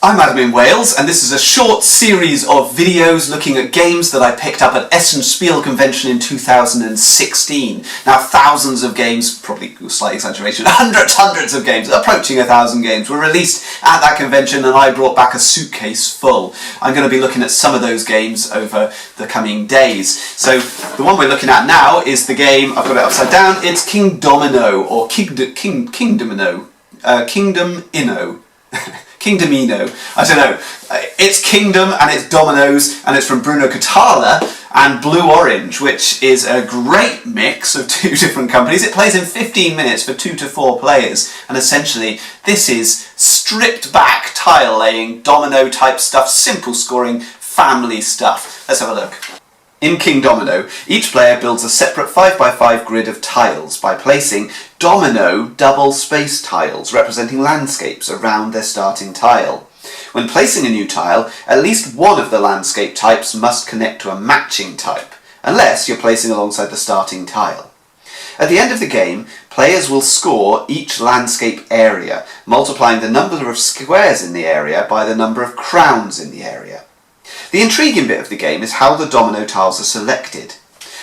I'm Adam in Wales, and this is a short series of videos looking at games that I picked up at Essen Spiel Convention in 2016. Now, thousands of games, probably a slight exaggeration, hundreds of games, approaching 1,000 games, were released at that convention, and I brought back a suitcase full. I'm going to be looking at some of those games over the coming days. So, the one we're looking at now is the game, I've got it upside down, it's Kingdomino, or Kingdomino, Kingdomino. Kingdomino. I don't know. It's Kingdom and it's Dominoes and it's from Bruno Catala and Blue Orange, which is a great mix of two different companies. It plays in 15 minutes for 2 to 4 players, and essentially this is stripped back tile laying, domino type stuff, simple scoring, family stuff. Let's have a look. In Kingdomino, each player builds a separate 5x5 grid of tiles by placing domino double space tiles representing landscapes around their starting tile. When placing a new tile, at least one of the landscape types must connect to a matching type, unless you're placing alongside the starting tile. At the end of the game, players will score each landscape area, multiplying the number of squares in the area by the number of crowns in the area. The intriguing bit of the game is how the domino tiles are selected.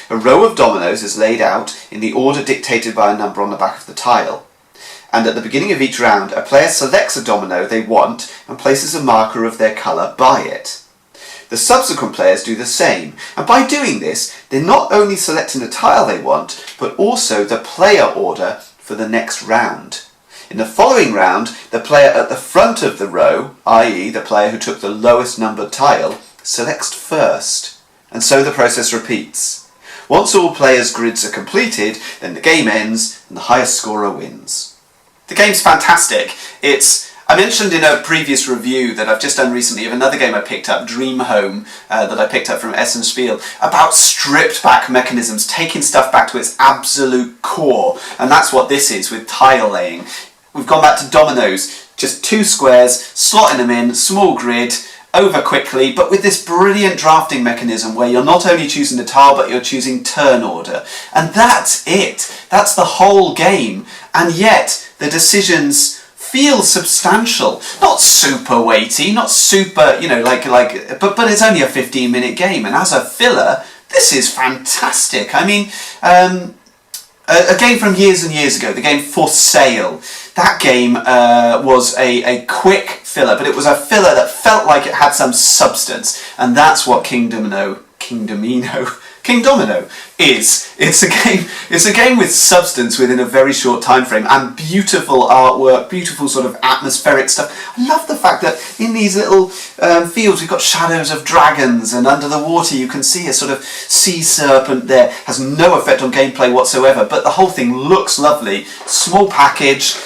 A row of dominoes is laid out in the order dictated by a number on the back of the tile. And at the beginning of each round, a player selects a domino they want and places a marker of their colour by it. The subsequent players do the same, and by doing this, they're not only selecting the tile they want, but also the player order for the next round. In the following round, the player at the front of the row, i.e. the player who took the lowest numbered tile, selects first, and so the process repeats. Once all players' grids are completed, then the game ends and the highest scorer wins. The game's fantastic. I mentioned in a previous review that I've just done recently of another game I picked up, Dream Home, that I picked up from Essen Spiel, about stripped back mechanisms, taking stuff back to its absolute core, and that's what this is with tile laying. We've gone back to dominoes, just 2 squares, slotting them in, small grid, over quickly, but with this brilliant drafting mechanism where you're not only choosing the tile, but you're choosing turn order. And that's it. That's the whole game. And yet, the decisions feel substantial. Not super weighty, not super, but it's only a 15-minute game. And as a filler, this is fantastic. I mean, a game from years and years ago, the game For Sale. That game was a quick filler, but it was a filler that felt like it had some substance, and that's what Kingdomino is. It's a game with substance within a very short time frame, and beautiful artwork, beautiful sort of atmospheric stuff. I love the fact that in these little fields we've got shadows of dragons, and under the water you can see a sort of sea serpent there. Has no effect on gameplay whatsoever, but the whole thing looks lovely. Small package.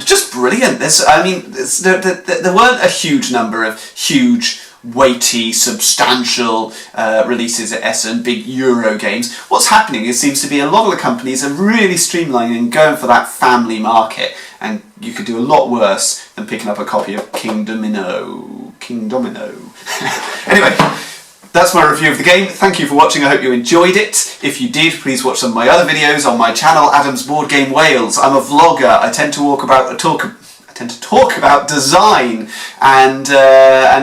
Just brilliant. There weren't a huge number of huge, weighty, substantial releases at Essen, big Euro games. What's happening is seems to be a lot of the companies are really streamlining and going for that family market, and you could do a lot worse than picking up a copy of Kingdomino. Anyway, that's my review of the game. Thank you for watching. I hope you enjoyed it. If you did, please watch some of my other videos on my channel, Adam's Board Game Wales. I'm a vlogger. I tend to talk about design and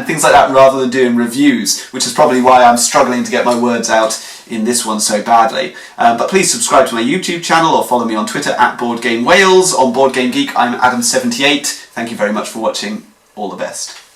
things like that rather than doing reviews, which is probably why I'm struggling to get my words out in this one so badly. But please subscribe to my YouTube channel or follow me on Twitter at Board Game Wales. On Board Game Geek, I'm Adam78. Thank you very much for watching. All the best.